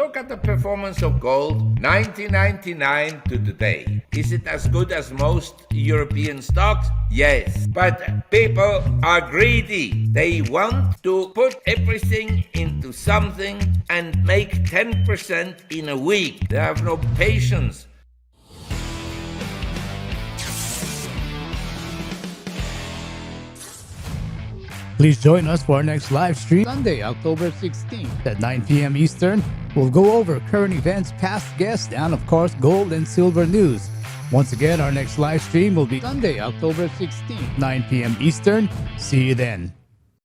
look at the performance of gold 1999 to today. Is it as good as most European stocks? Yes. But people are greedy. They want to put everything into something and make 10% in a week. They have no patience. Please join us for our next live stream Sunday, October 16th at 9 p.m. Eastern. We'll go over current events, past guests, and of course, gold and silver news. Once again, our next live stream will be Sunday, October 16th, 9 p.m. Eastern. See you then.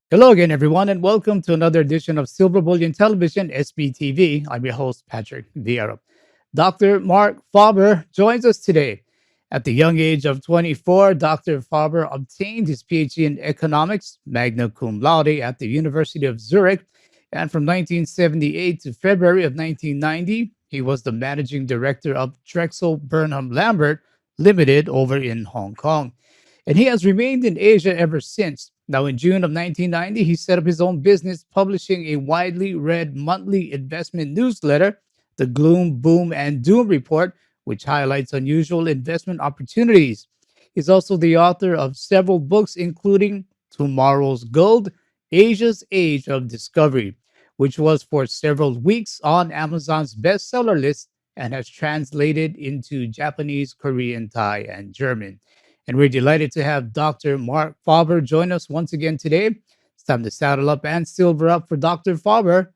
Hello again, everyone, and welcome to another edition of Silver Bullion Television, SBTV. I'm your host, Patrick Vieira. Dr. Marc Faber joins us today. At the young age of 24, Dr. Faber obtained his PhD in economics, magna cum laude, at the University of Zurich. And from 1978 to February of 1990, he was the managing director of Drexel Burnham Lambert Limited over in Hong Kong. And he has remained in Asia ever since. Now, in June of 1990, he set up his own business, publishing a widely read monthly investment newsletter, the Gloom, Boom, and Doom Report, which highlights unusual investment opportunities. He's also the author of several books, including Tomorrow's Gold, Asia's Age of Discovery, which was for several weeks on Amazon's bestseller list and has translated into Japanese, Korean, Thai, and German. And we're delighted to have Dr. Marc Faber join us once again today. It's time to saddle up and silver up for Dr. Faber.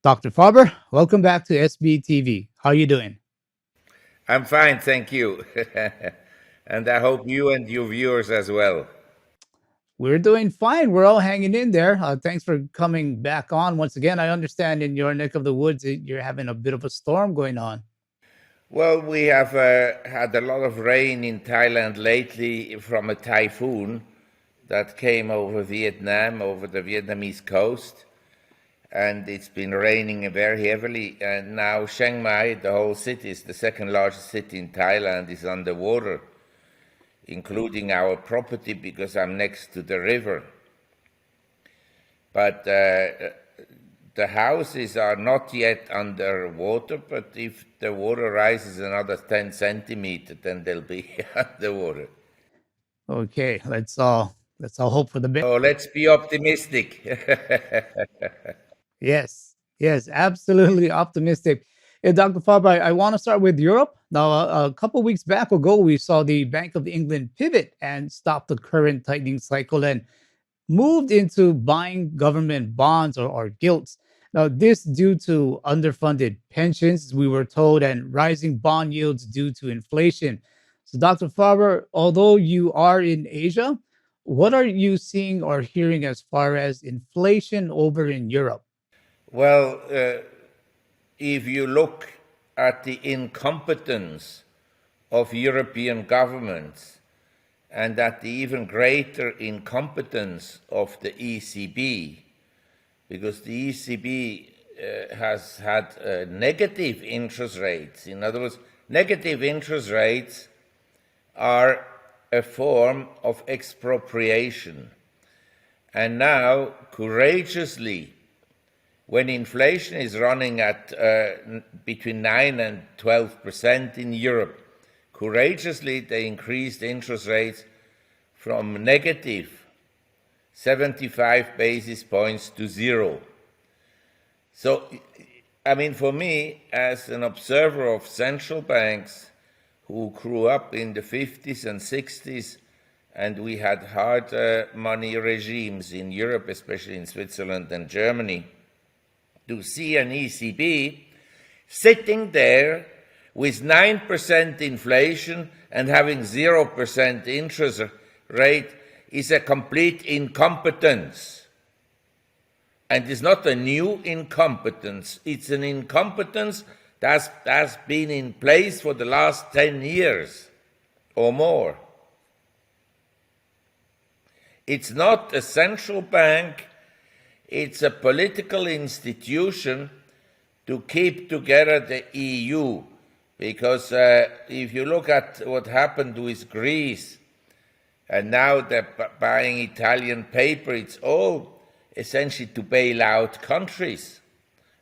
Dr. Faber, welcome back to SBTV. How are you doing? I'm fine, thank you. And I hope you and your viewers as well. We're doing fine. We're all hanging in there. Thanks for coming back on once again. I understand in your neck of the woods, you're having a bit of a storm going on. Well, we have had a lot of rain in Thailand lately from a typhoon that came over Vietnam, over the Vietnamese coast. And it's been raining very heavily. And now Chiang Mai, the whole city, is the second largest city in Thailand, is underwater, including our property because I'm next to the river. But the houses are not yet underwater, but if the water rises another 10 centimeters, then they'll be underwater. Okay, let's all hope for the best. So let's be optimistic. Yes, absolutely optimistic. Dr. Faber, I want to start with Europe. Now, a couple weeks back ago, we saw the Bank of England pivot and stop the current tightening cycle and moved into buying government bonds or gilts. Now, this due to underfunded pensions, we were told, and rising bond yields due to inflation. So, Dr. Faber, although you are in Asia, what are you seeing or hearing as far as inflation over in Europe? Well, if you look at the incompetence of European governments and at the even greater incompetence of the ECB, because the ECB has had negative interest rates. In other words, negative interest rates are a form of expropriation. And now, courageously, when inflation is running at between 9 and 12% in Europe, courageously they increased interest rates from negative 75 basis points to 0. So, I mean, for me, as an observer of central banks who grew up in the 50s and 60s, and we had hard money regimes in Europe, especially in Switzerland and Germany, to see an ECB sitting there with 9% inflation and having 0% interest rate is a complete incompetence. And it's not a new incompetence. It's an incompetence that's been in place for the last 10 years or more. It's not a central bank. It's a political institution to keep together the EU, because if you look at what happened with Greece, and now they're buying Italian paper, it's all essentially to bail out countries.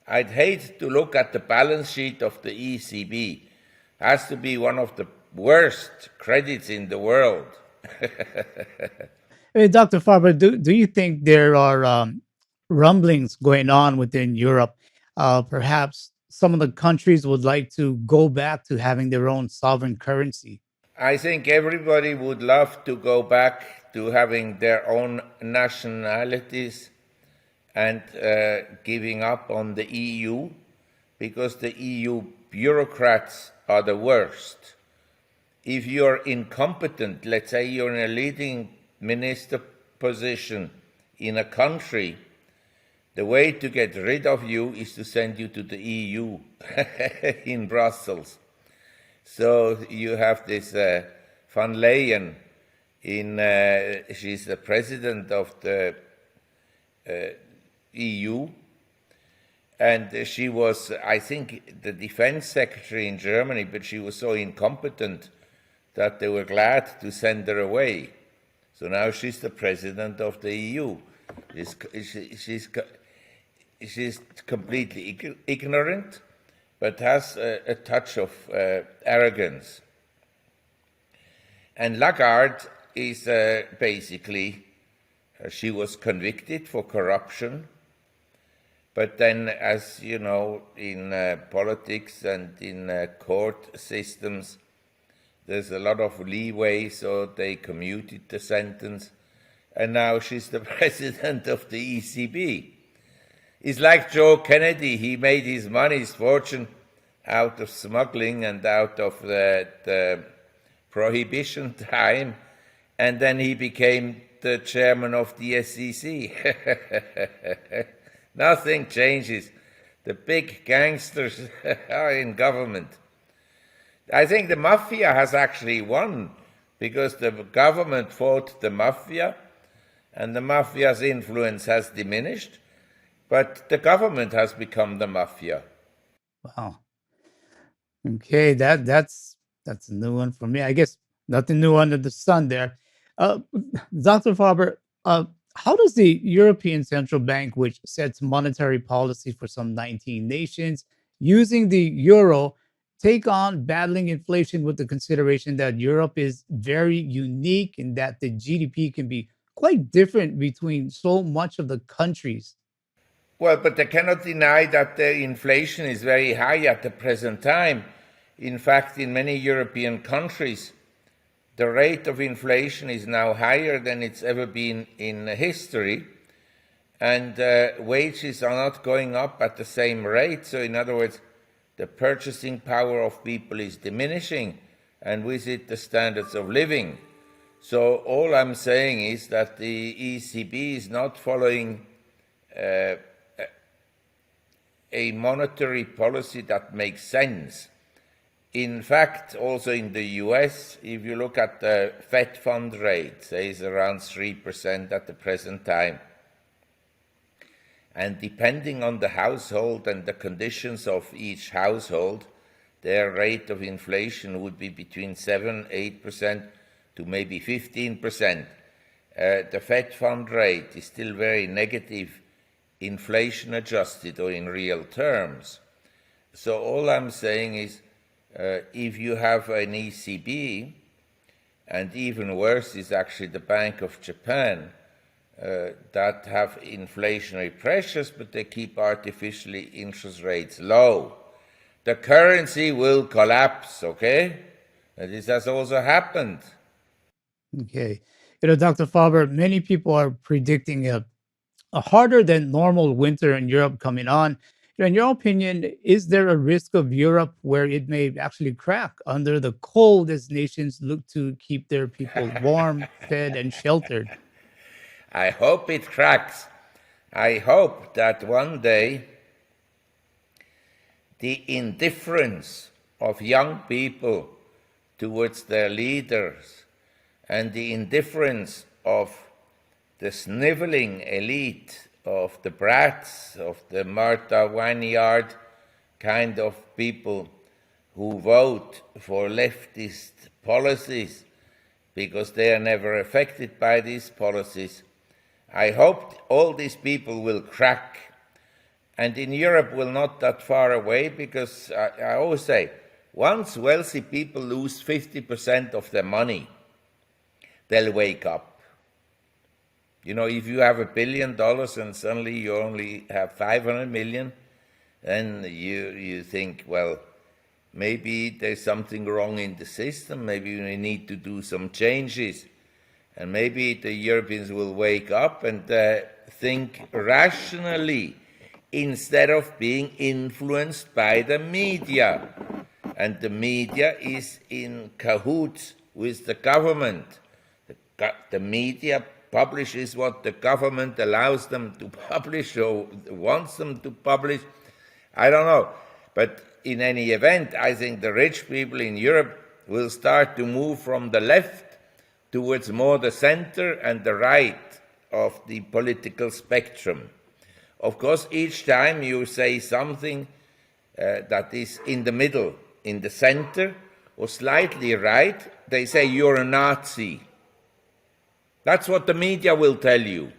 I'd hate to look at the balance sheet of the ECB. Has to be one of the worst credits in the world. Hey, Dr. Faber, do you think there are rumblings going on within Europe? Perhaps some of the countries would like to go back to having their own sovereign currency. I think everybody would love to go back to having their own nationalities and giving up on the EU, because the EU bureaucrats are the worst. If you're incompetent, let's say you're in a leading minister position in a country, the way to get rid of you is to send you to the EU in Brussels. So you have this van Leyen, she's the president of the EU, and she was, I think, the defense secretary in Germany, but she was so incompetent that they were glad to send her away. So now she's the president of the EU. She's completely ignorant, but has a touch of arrogance. And Lagarde is basically, she was convicted for corruption, but then, as you know, in politics and in court systems, there's a lot of leeway, so they commuted the sentence, and now she's the president of the ECB. It's like Joe Kennedy. He made his money, his fortune, out of smuggling and out of the prohibition time, and then he became the chairman of the SEC. Nothing changes. The big gangsters are in government. I think the mafia has actually won, because the government fought the mafia, and the mafia's influence has diminished, but the government has become the mafia. Wow. Okay, that's a new one for me. I guess nothing new under the sun there. Uh, Dr. Faber, how does the European Central Bank, which sets monetary policy for some 19 nations, using the euro, take on battling inflation with the consideration that Europe is very unique and that the GDP can be quite different between so much of the countries? Well, but they cannot deny that the inflation is very high at the present time. In fact, in many European countries, the rate of inflation is now higher than it's ever been in history, and wages are not going up at the same rate. So, in other words, the purchasing power of people is diminishing, and with it, the standards of living. So, all I'm saying is that the ECB is not following a monetary policy that makes sense. In fact, also in the US, if you look at the Fed fund rate, it is around 3% at the present time. And depending on the household and the conditions of each household, their rate of inflation would be between 7, 8% to maybe 15%. The Fed fund rate is still very negative, inflation adjusted or in real terms. So all I'm saying is, if you have an ECB, and even worse is actually the Bank of Japan, that have inflationary pressures, but they keep artificially interest rates low, the currency will collapse, okay? And this has also happened. Okay. Dr. Faber, many people are predicting a harder than normal winter in Europe coming on. In your opinion, is there a risk of Europe where it may actually crack under the cold as nations look to keep their people warm, fed, and sheltered? I hope it cracks. I hope that one day the indifference of young people towards their leaders and the indifference of the sniveling elite of the brats, of the Martha Vineyard kind of people who vote for leftist policies because they are never affected by these policies. I hope all these people will crack And in Europe, we're not that far away because I always say, once wealthy people lose 50% of their money, they'll wake up. You know, if you have $1 billion and suddenly you only have 500 million, then you think, well, maybe there's something wrong in the system, maybe we need to do some changes, and maybe the Europeans will wake up and think rationally instead of being influenced by the media. And the media is in cahoots with the government. The media publishes what the government allows them to publish or wants them to publish. I don't know. But in any event, I think the rich people in Europe will start to move from the left towards more the center and the right of the political spectrum. Of course, each time you say something that is in the middle, in the center, or slightly right, they say you're a Nazi. That's what the media will tell you.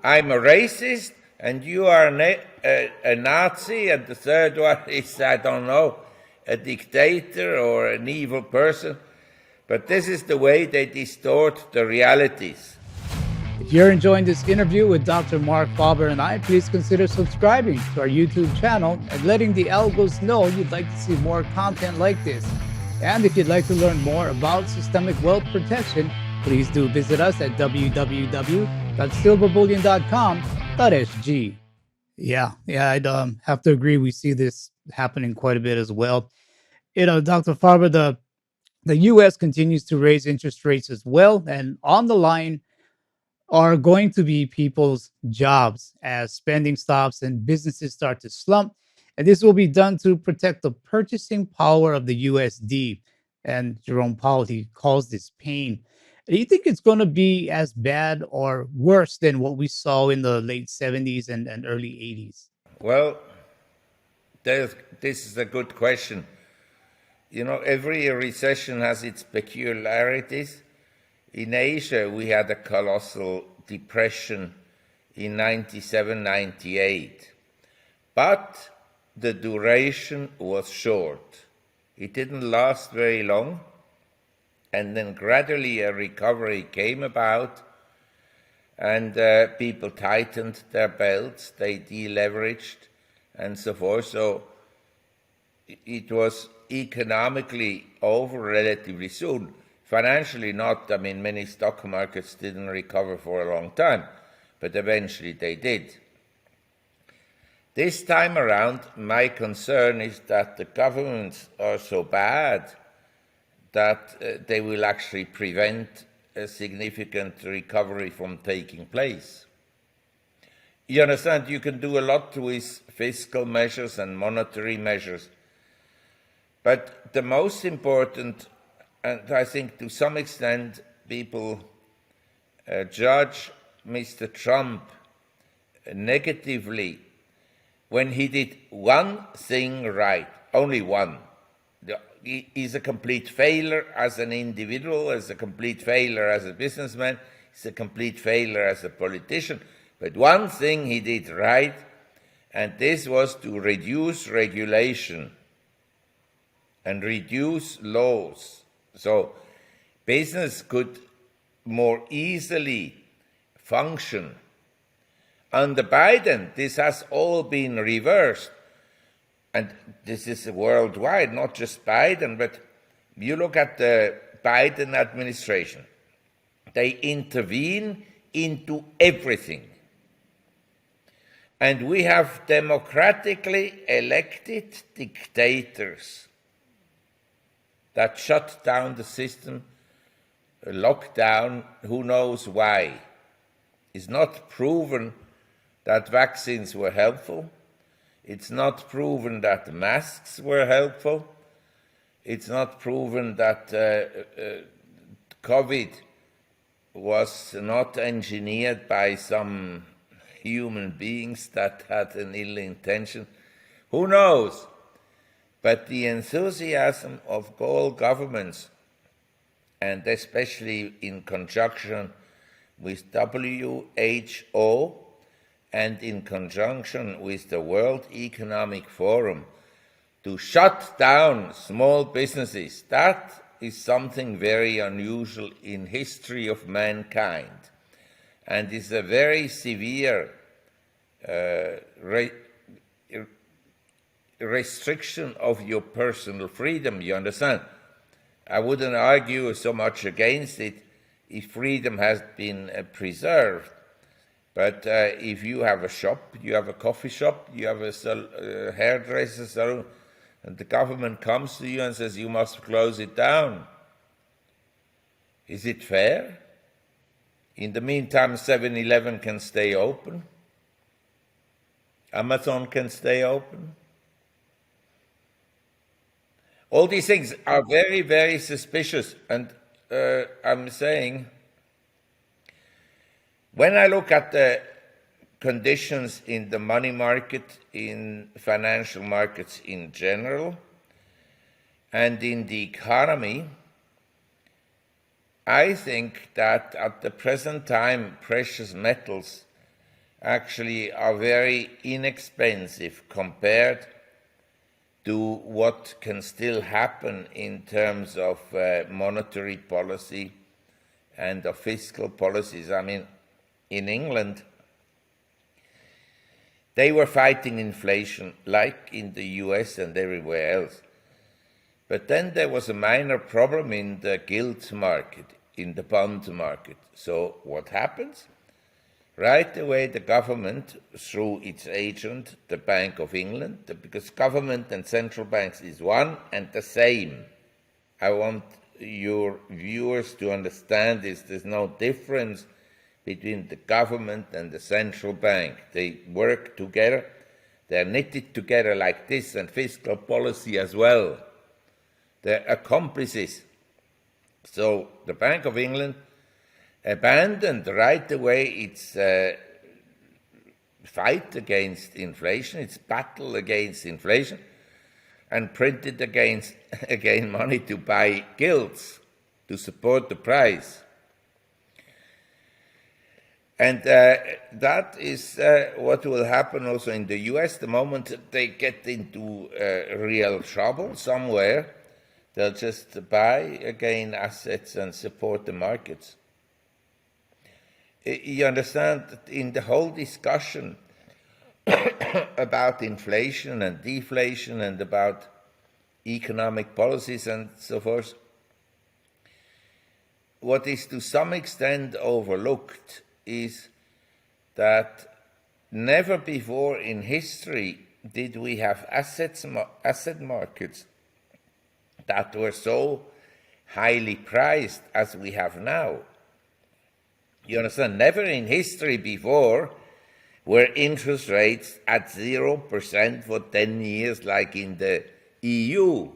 I'm a racist, and you are a Nazi, and the third one is, I don't know, a dictator or an evil person. But this is the way they distort the realities. If you're enjoying this interview with Dr. Marc Faber and I, please consider subscribing to our YouTube channel and letting the algos know you'd like to see more content like this. And if you'd like to learn more about systemic wealth protection, please do visit us at www.silverbullion.com.sg. Yeah, I'd have to agree. We see this happening quite a bit as well. You know, Dr. Faber, the U.S. continues to raise interest rates as well, and on the line are going to be people's jobs as spending stops and businesses start to slump. And this will be done to protect the purchasing power of the USD. And Jerome Powell, he calls this pain. Do you think it's going to be as bad or worse than what we saw in the late 70s and early 80s? Well, this is a good question. You know, every recession has its peculiarities. In Asia, we had a colossal depression in 97, 98. But the duration was short. It didn't last very long. And then gradually a recovery came about, and people tightened their belts, they deleveraged, and so forth. So it was economically over relatively soon. Financially not. I mean, many stock markets didn't recover for a long time, but eventually they did. This time around, my concern is that the governments are so bad that they will actually prevent a significant recovery from taking place. You understand, you can do a lot with fiscal measures and monetary measures, but the most important, and I think to some extent people judge Mr. Trump negatively when he did one thing right, only one. He's a complete failure as an individual, as a complete failure as a businessman, he's a complete failure as a politician. But one thing he did right, and this was to reduce regulation and reduce laws. So business could more easily function. Under Biden, this has all been reversed. And this is worldwide, not just Biden, but you look at the Biden administration. They intervene into everything. And we have democratically elected dictators that shut down the system, locked down, who knows why. It's not proven that vaccines were helpful. It's not proven that masks were helpful. It's not proven that COVID was not engineered by some human beings that had an ill intention. Who knows? But the enthusiasm of all governments, and especially in conjunction with WHO and in conjunction with the World Economic Forum to shut down small businesses. That is something very unusual in history of mankind, and is a very severe restriction of your personal freedom, you understand? I wouldn't argue so much against it if freedom has been preserved. But if you have a shop, you have a coffee shop, you have a hairdresser salon, and the government comes to you and says you must close it down, is it fair? In the meantime, 7-Eleven can stay open. Amazon can stay open. All these things are very, very suspicious. And I'm saying, when I look at the conditions in the money market, in financial markets in general, and in the economy, I think that at the present time, precious metals actually are very inexpensive compared to what can still happen in terms of monetary policy and of fiscal policies. I mean, in England, they were fighting inflation like in the US and everywhere else. But then there was a minor problem in the gilt market, in the bond market. So what happens? Right away, the government, through its agent, the Bank of England, because government and central banks is one and the same. I want your viewers to understand this. There's no difference between the government and the central bank. They work together. They're knitted together like this, and fiscal policy as well. They're accomplices. So the Bank of England abandoned right away its fight against inflation, its battle against inflation, and printed again money to buy gilts to support the price. And that is what will happen also in the US. The moment they get into real trouble somewhere, they'll just buy again assets and support the markets. You understand that in the whole discussion about inflation and deflation and about economic policies and so forth, what is to some extent overlooked is that never before in history did we have asset markets that were so highly priced as we have now. You understand? Never in history before were interest rates at 0% for 10 years like in the EU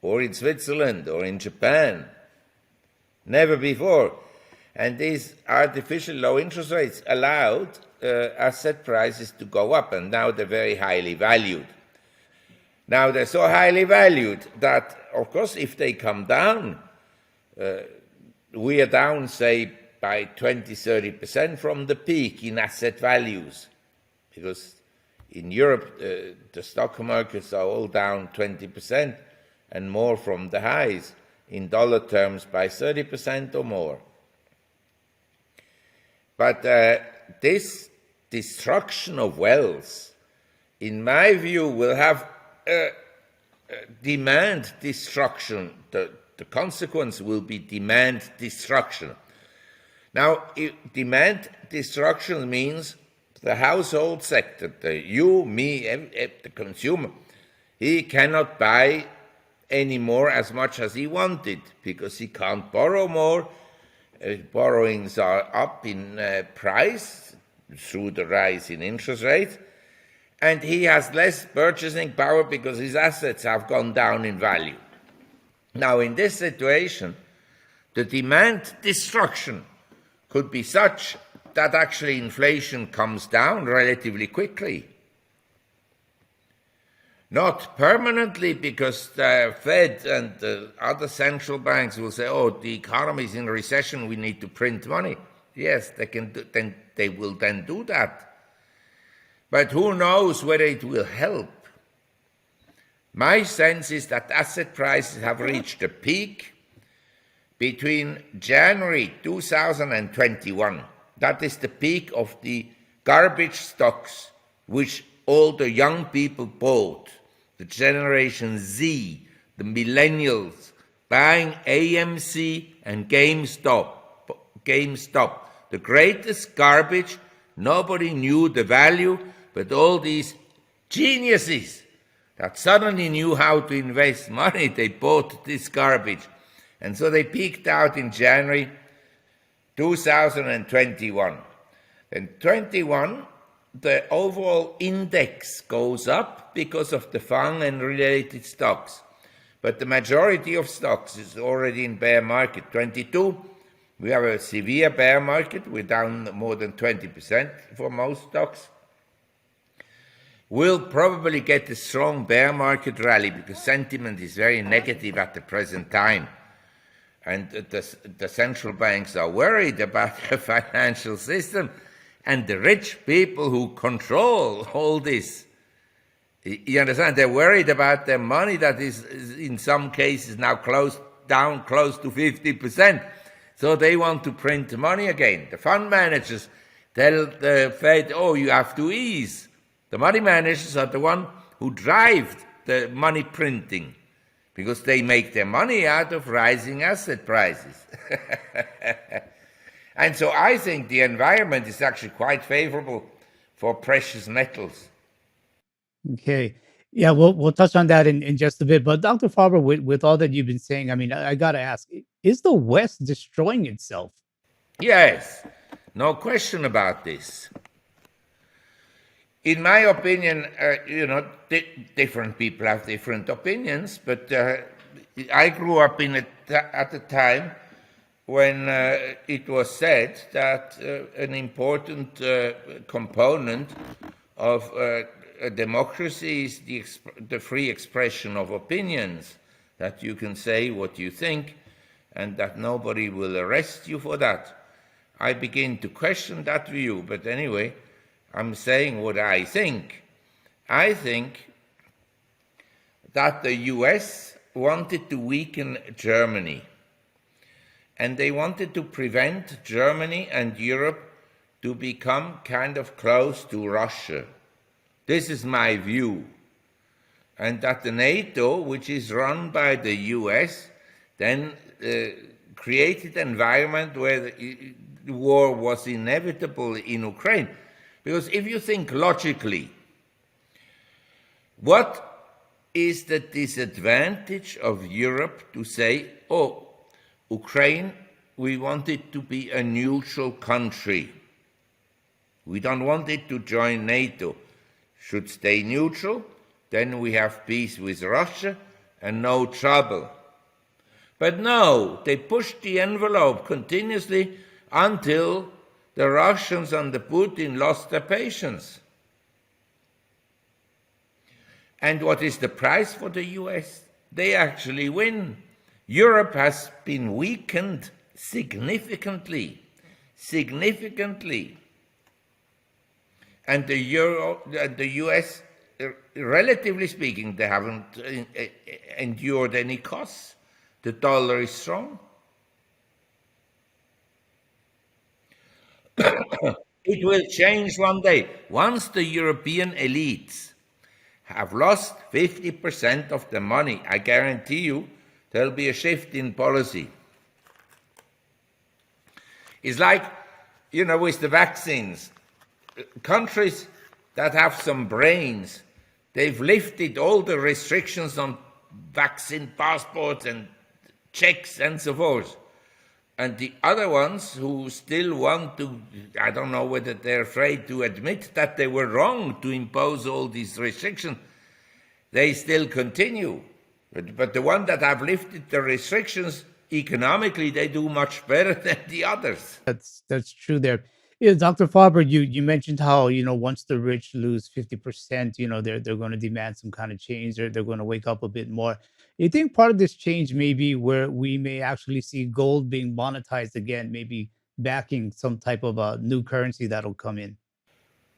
or in Switzerland or in Japan. Never before. And these artificial low interest rates allowed asset prices to go up, and now they're very highly valued. Now they're so highly valued that, of course, if they come down, we are down, say, by 20-30% from the peak in asset values, because in Europe the stock markets are all down 20% and more from the highs, in dollar terms by 30% or more. But this destruction of wealth, in my view, will have demand destruction. The consequence will be demand destruction. Now, demand destruction means the household sector, you, me, the consumer, he cannot buy anymore as much as he wanted because he can't borrow more. Borrowings are up in price through the rise in interest rates, and he has less purchasing power because his assets have gone down in value. Now, in this situation, the demand destruction could be such that actually inflation comes down relatively quickly. Not permanently, because the Fed and the other central banks will say, oh, the economy is in recession, we need to print money. Yes, they will then do that. But who knows whether it will help? My sense is that asset prices have reached a peak between January 2021. That is the peak of the garbage stocks which all the young people bought, the Generation Z, the millennials, buying AMC and GameStop, the greatest garbage. Nobody knew the value, but all these geniuses that suddenly knew how to invest money, they bought this garbage. And so they peaked out in January 2021. In 21, the overall index goes up because of the FANG and related stocks. But the majority of stocks is already in bear market. 22, we have a severe bear market. We're down more than 20% for most stocks. We'll probably get a strong bear market rally because sentiment is very negative at the present time. And the central banks are worried about the financial system and the rich people who control all this. You understand? They're worried about their money that is in some cases now down close to 50%. So they want to print money again. The fund managers tell the Fed, oh, you have to ease. The money managers are the one who drive the money printing because they make their money out of rising asset prices. And so I think the environment is actually quite favorable for precious metals. Okay. Yeah, we'll touch on that in just a bit. But Dr. Faber, with all that you've been saying, I mean, I gotta ask, is the West destroying itself? Yes, no question about this. In my opinion, different people have different opinions, but I grew up at a time when it was said that an important component of a democracy is the free expression of opinions, that you can say what you think and that nobody will arrest you for that. I begin to question that view, but anyway, I'm saying what I think. I think that the US wanted to weaken Germany, and they wanted to prevent Germany and Europe to become kind of close to Russia. This is my view. And that the NATO, which is run by the US, then created an environment where the war was inevitable in Ukraine. Because if you think logically, what is the disadvantage of Europe to say, oh, Ukraine, we want it to be a neutral country. We don't want it to join NATO. Should stay neutral, then we have peace with Russia and no trouble. But no, they pushed the envelope continuously until the Russians under Putin lost their patience. And what is the price for the US? They actually win. Europe has been weakened significantly. And the US, relatively speaking, they haven't endured any costs. The dollar is strong. It will change one day. Once the European elites have lost 50% of the money, I guarantee you there'll be a shift in policy. It's like, with the vaccines. Countries that have some brains, they've lifted all the restrictions on vaccine passports and checks and so forth. And the other ones who still want to, I don't know whether they're afraid to admit that they were wrong to impose all these restrictions, they still continue. But the ones that have lifted the restrictions, economically, they do much better than the others. That's true there. Yeah, Dr. Faber, you mentioned how, once the rich lose 50%, they're going to demand some kind of change. They're going to wake up a bit more. You think part of this change may be where we may actually see gold being monetized again, maybe backing some type of new currency that'll come in?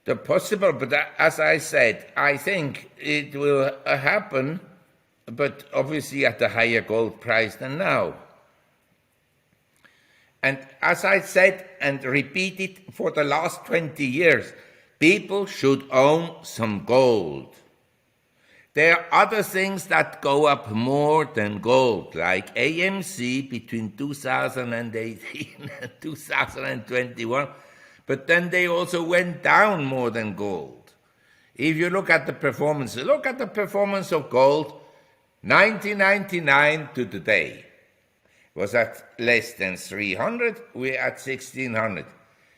the possible, but as I said, I think it will happen, but obviously at a higher gold price than now. And as I said and repeated for the last 20 years, people should own some gold. There are other things that go up more than gold, like AMC between 2018 and 2021, but then they also went down more than gold. If you look at the performance of gold, 1999 to today was at less than 300, we're at 1600.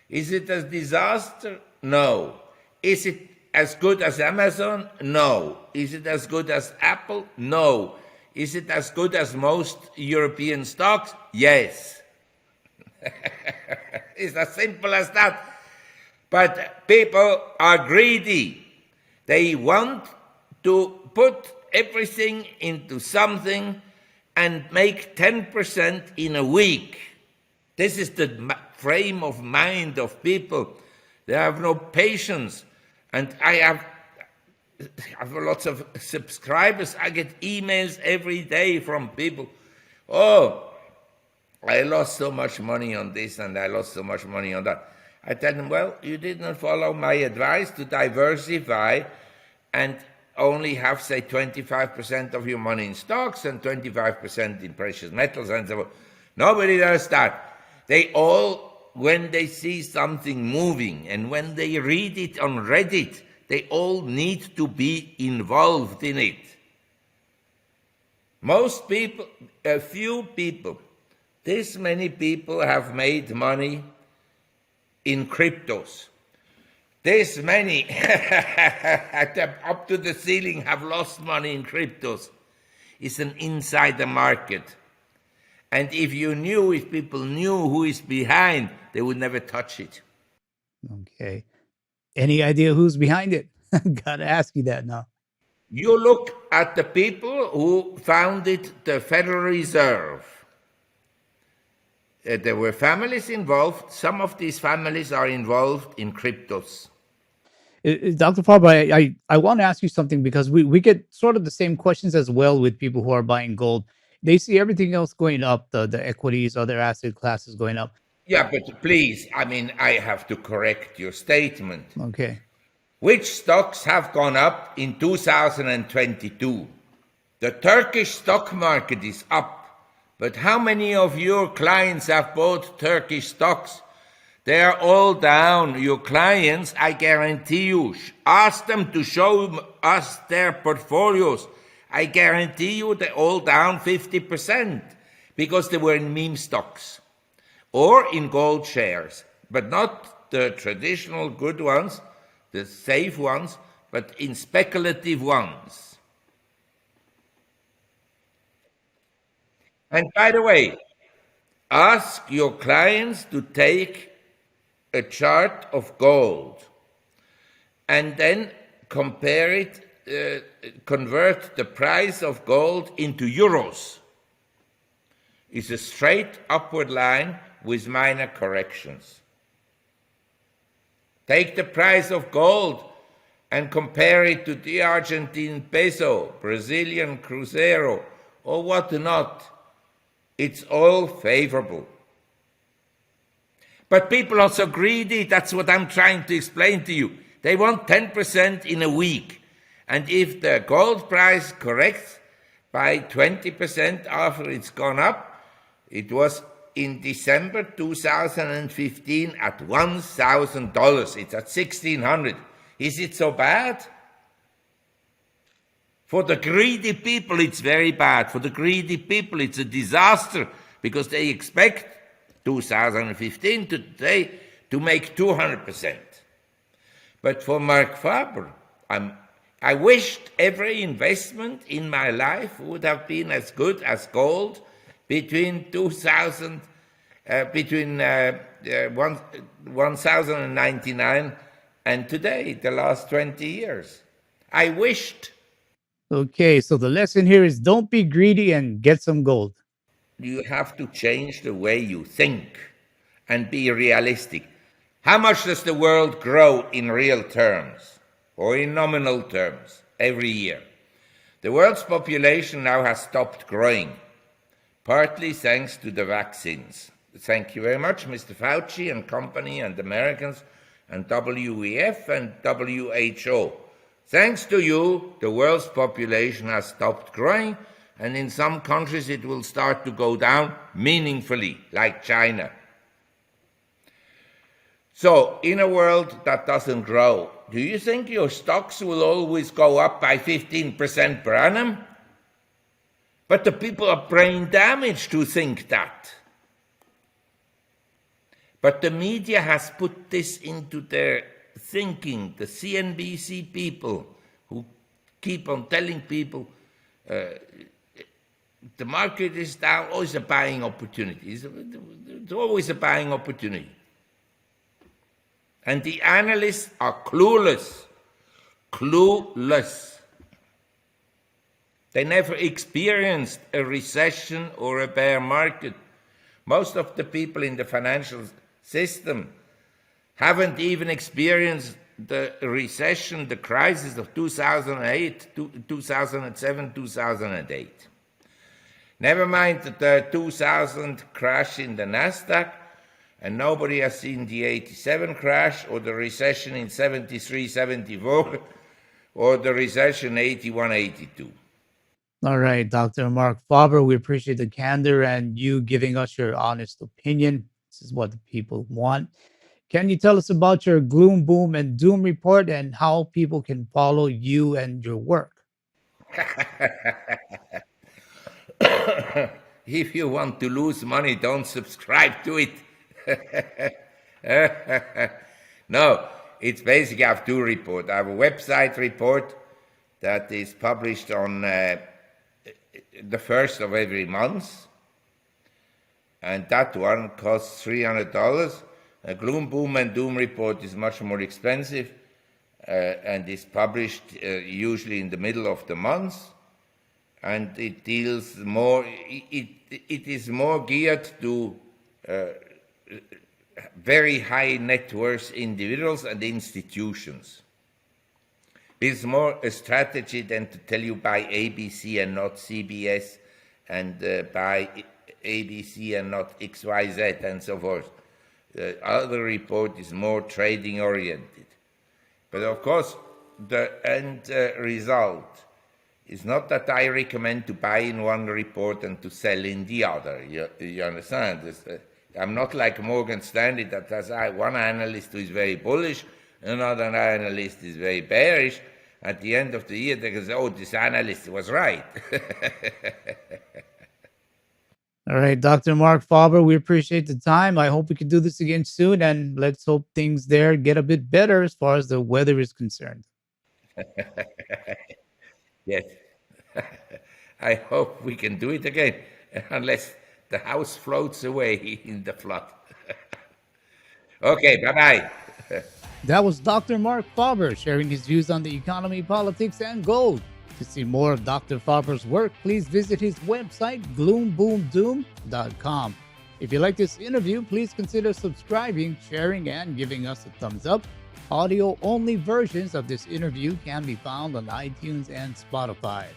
Is it a disaster? No. Is it as good as Amazon? No. Is it as good as Apple? No. Is it as good as most European stocks? Yes. It's as simple as that. But people are greedy. They want to put everything into something and make 10% in a week. This is the frame of mind of people. They have no patience. And I have lots of subscribers. I get emails every day from people. Oh, I lost so much money on this and I lost so much money on that. I tell them, well, you didn't follow my advice to diversify and only have, say, 25% of your money in stocks and 25% in precious metals and so on. Nobody does that. They all, when they see something moving and when they read it on Reddit, they all need to be involved in it. Most people, a few people, this many people have made money in cryptos. This many, up to the ceiling, have lost money in cryptos. It's an insider market. And if people knew who is behind, they would never touch it. Okay. Any idea who's behind it? Gotta ask you that now. You look at the people who founded the Federal Reserve. There were families involved. Some of these families are involved in cryptos. Dr. Faber, I want to ask you something because we get sort of the same questions as well with people who are buying gold. They see everything else going up, the equities, other asset classes going up. Yeah, but please, I have to correct your statement. Okay. Which stocks have gone up in 2022? The Turkish stock market is up. But how many of your clients have bought Turkish stocks? They are all down. Your clients, I guarantee you, ask them to show us their portfolios. I guarantee you they're all down 50% because they were in meme stocks or in gold shares, but not the traditional good ones, the safe ones, but in speculative ones. And by the way, ask your clients to take a chart of gold and then compare it, convert the price of gold into euros. It's a straight upward line with minor corrections. Take the price of gold and compare it to the Argentine peso, Brazilian cruzeiro, or whatnot. It's all favorable. But people are so greedy, that's what I'm trying to explain to you. They want 10% in a week. And if the gold price corrects by 20% after it's gone up, it was in December 2015 at $1,000. It's at $1,600. Is it so bad? For the greedy people, it's very bad. For the greedy people, it's a disaster because they expect 2015 to today to make 200%. But for Marc Faber, I wished every investment in my life would have been as good as gold between 1099 and today, the last 20 years. I wished. Okay, so the lesson here is don't be greedy and get some gold. You have to change the way you think and be realistic. How much does the world grow in real terms or in nominal terms every year? The world's population now has stopped growing, partly thanks to the vaccines. Thank you very much, Mr. Fauci and company and Americans and WEF and WHO. Thanks to you, the world's population has stopped growing, and in some countries it will start to go down meaningfully, like China. So, in a world that doesn't grow, do you think your stocks will always go up by 15% per annum? But the people are brain damaged to think that. But the media has put this into their thinking. The CNBC people who keep on telling people the market is down, always a buying opportunity. It's always a buying opportunity. And the analysts are clueless. Clueless. They never experienced a recession or a bear market. Most of the people in the financial system haven't even experienced the recession, the crisis of 2008, 2007, 2008. Never mind the 2000 crash in the Nasdaq, and nobody has seen the 87 crash or the recession in 73, 74, or the recession 81, 82. All right, Dr. Marc Faber, we appreciate the candor and you giving us your honest opinion. This is what the people want. Can you tell us about your Gloom, Boom, and Doom report and how people can follow you and your work? If you want to lose money, don't subscribe to it. No, it's basically I have two reports. I have a website report that is published on the first of every month, and that one costs $300. A Gloom, Boom, and Doom report is much more expensive and is published usually in the middle of the month, and it deals more. It is more geared to very high net worth individuals and institutions. It's more a strategy than to tell you buy ABC and not CBS and buy ABC and not XYZ and so forth. The other report is more trading oriented. But of course, the end result is not that I recommend to buy in one report and to sell in the other. You understand? I'm not like Morgan Stanley that has one analyst who is very bullish, another analyst is very bearish. At the end of the year, they can say, oh, this analyst was right. All right, Dr. Marc Faber, we appreciate the time. I hope we can do this again soon, and let's hope things there get a bit better as far as the weather is concerned. Yes. I hope we can do it again, unless the house floats away in the flood. Okay, bye-bye. That was Dr. Marc Faber sharing his views on the economy, politics, and gold. To see more of Dr. Faber's work, please visit his website, gloomboomdoom.com. If you like this interview, please consider subscribing, sharing, and giving us a thumbs up. Audio-only versions of this interview can be found on iTunes and Spotify.